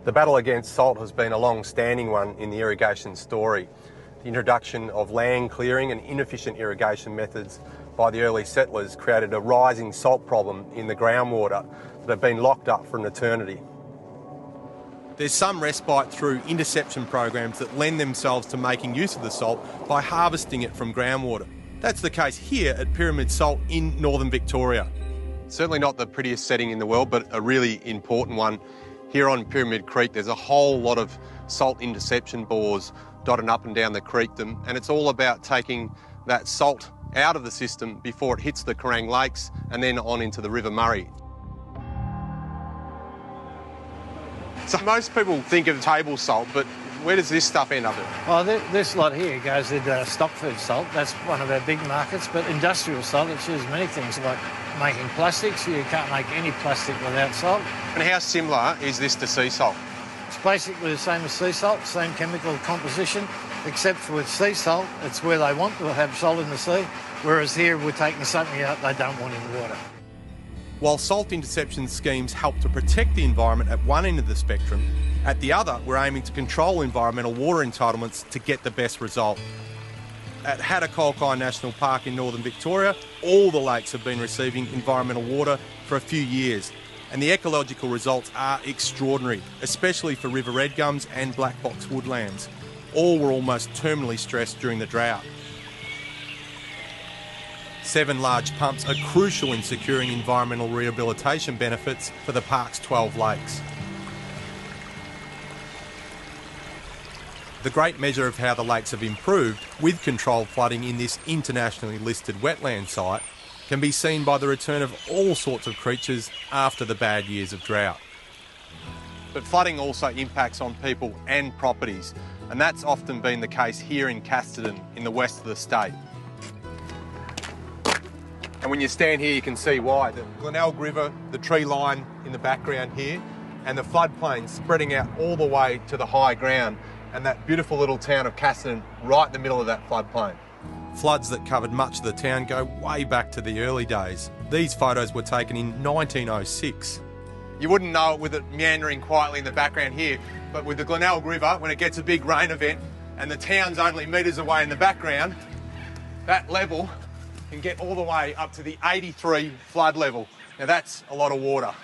The battle against salt has been a long-standing one in the irrigation story. The introduction of land clearing and inefficient irrigation methods by the early settlers created a rising salt problem in the groundwater that had been locked up for an eternity. There's some respite through interception programs that lend themselves to making use of the salt by harvesting it from groundwater. That's the case here at Pyramid Salt in northern Victoria. Certainly not the prettiest setting in the world, but a really important one. Here on Pyramid Creek, there's a whole lot of salt interception bores dotted up and down the creekdom, and it's all about taking that salt out of the system before it hits the Hattah Lakes and then on into the River Murray. So most people think of table salt, but where does this stuff end up at? Well, this lot here goes into stock food salt. That's one of our big markets. But industrial salt, it's used many things, like making plastics. You can't make any plastic without salt. And how similar is this to sea salt? It's basically the same as sea salt, same chemical composition, except with sea salt, it's where they want to have salt in the sea, whereas here we're taking something out they don't want in the water. While salt interception schemes help to protect the environment at one end of the spectrum, at the other, we're aiming to control environmental water entitlements to get the best result. At Hattah National Park in northern Victoria, all the lakes have been receiving environmental water for a few years, and the ecological results are extraordinary, especially for river red gums and black box woodlands. All were almost terminally stressed during the drought. 7 large pumps are crucial in securing environmental rehabilitation benefits for the park's 12 lakes. The great measure of how the lakes have improved with controlled flooding in this internationally listed wetland site can be seen by the return of all sorts of creatures after the bad years of drought. But flooding also impacts on people and properties, and that's often been the case here in Casterton in the west of the state. And when you stand here, you can see why. The Glenelg River, the tree line in the background here, and the floodplain spreading out all the way to the high ground, and that beautiful little town of Casterton right in the middle of that floodplain. Floods that covered much of the town go way back to the early days. These photos were taken in 1906. You wouldn't know it with it meandering quietly in the background here, but with the Glenelg River, when it gets a big rain event and the town's only metres away in the background, that level can get all the way up to the 83 flood level. Now that's a lot of water.